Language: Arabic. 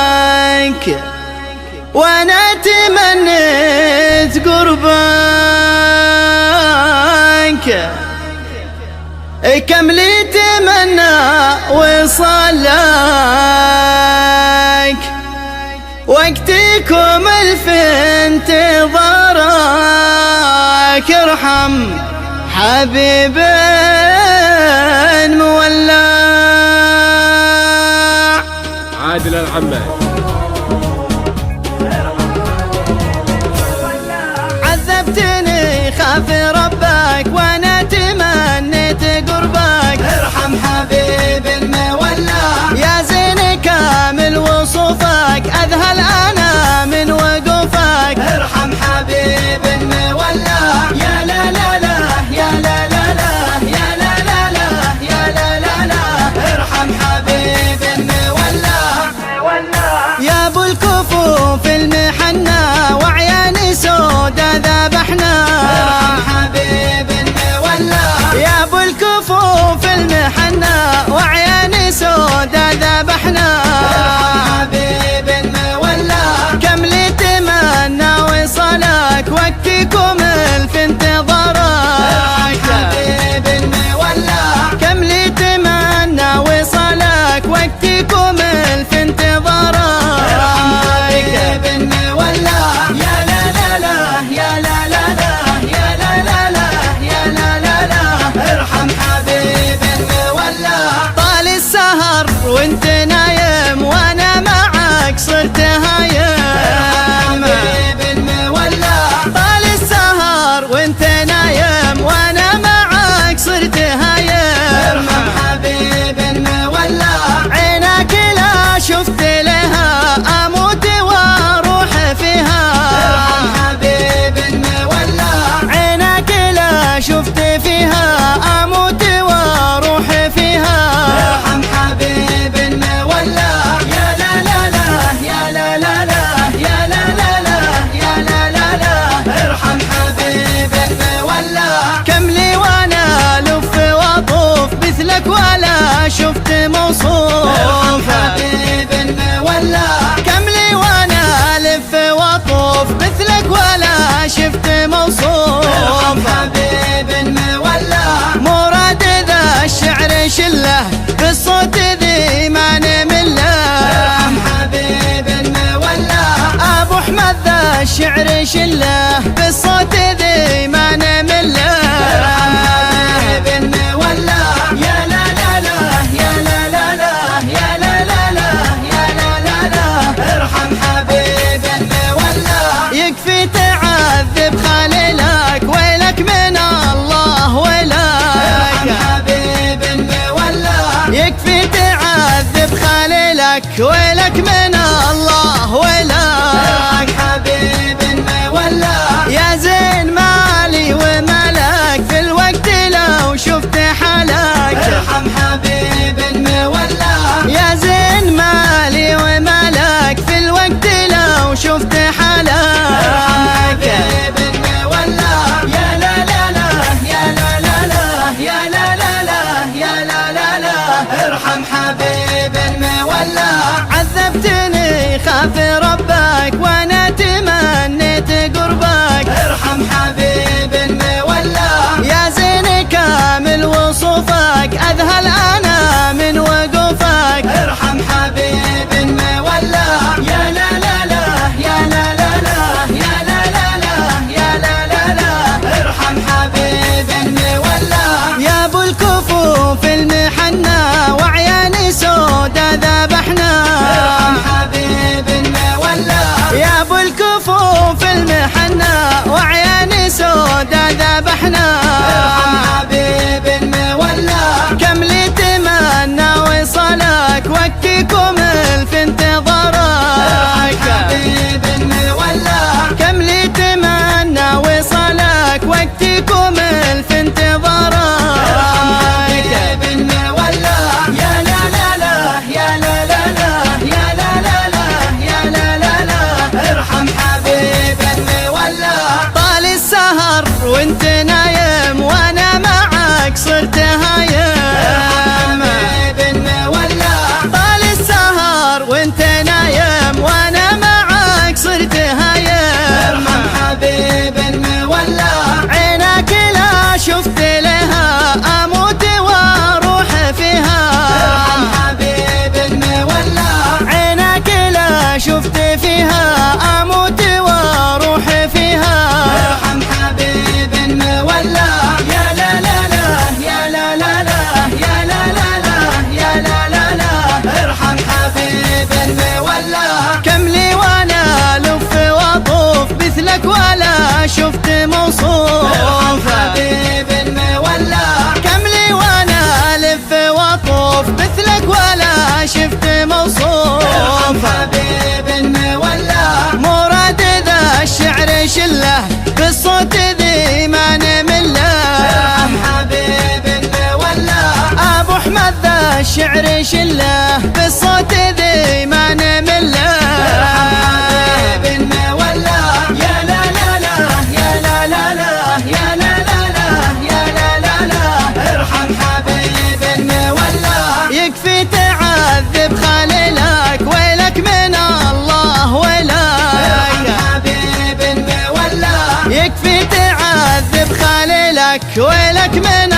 ربك وانا تمنيت قربك، كم لي تمنى وصلك، وقتكم الف انتظارك، ارحم حبيب مولع. عادل العماد. عذبتني خاف ربك وانا تمنيت قربك، ارحم حبيب المولع، يا زين كامل وصوفك، اذهل انا من وقوفك، ارحم حبيب المولع، يا لا لا لا يا لا لا لا يا لا لا لا يا لا لا لا، ارحم حبيب المولع، يا ابو الكفوف المحنى وعياني سودا ذبحنا، ارحم حبيب المولع، يا ابو الكفوف المحنى وعياني سودا ذبحنا، ارحم حبيب المولع، كم لي تمنى وصلك، وقتكم الف انتظارك، ارحم حبيب المولع، كم لي تمنى وصلك، وقتكم الف انتظارك، ارحم حبيب المولع، يا لا لا لا يا لا لا لا يا لا لا لا يا لا لا لا، ارحم حبيب المولع، طال السهر وانت نايم وانا معك صرت هايم، ارحم حبيب المولع، طال السهر وانت نايم وانا معك صرت هايم، ارحم حبيب المولع، عينك لا شفت لها اموت واروح فيها، ارحم حبيب المولع، عينك لا شفت فيها اموت واروح فيها، ارحم حبيب المولع، يا لا لا لا يا لا لا لا يا لا لا لا يا لا لا لا، ارحم حبيب المولع، كم لي وانا لف واطوف مثلك ولا شفت موصوف، ارحم حبيب المولع، كم لي وانا لف واطوف مثلك ولا شفت موصوف، ارحم حبيب المولع، مراد ذا الشعر شله بالصوت ذي ما نمله، ارحم حبيب المولع، ابو احمد ذا الشعر شله بالصوت ذي ما نمله، ارحم حبيب المولع، يا لا لا لا يا لا لا لا يا لا لا لا يا لا لا لا، ارحم حبيب المولع، يكفي تعذب خليلك ويلك من الله ويلك، ارحم حبيب المولع، يكفي تعذب خليلك ويلك من الله ويلك، ارحم حبيب المولع، يا زين مالي وملك في الوقت لو شفت حالك، ارحم حبيب المولع، يا زين مالي وملك في الوقت لو شفت حالك، ارحم حبيب المولع، يا لا لا لا يا لا لا لا يا لا لا لا يا لا لا لا، ارحم حبيب المولع، عذبتني شفت موصوف. ارحم حبيب المولى، كم لي وانا الف واطوف مثلك ولا شفت موصوف. ارحم حبيب المولى، مراد ذا الشعر شله بالصوت ذي ما نمله. ارحم حبيب المولى، ابو احمد ذا الشعر شله بالصوت ذي ما نمله. ارحم حبيب المولى، يا لا لا لا يا لا لا لا يا لا لا لا يا لا لا لا. ارحم حبيب المولى، يكفي تعذب خليلك ويلك من الله ويلك. ارحم حبيب المولى، يكفي تعذب خليلك ويلك من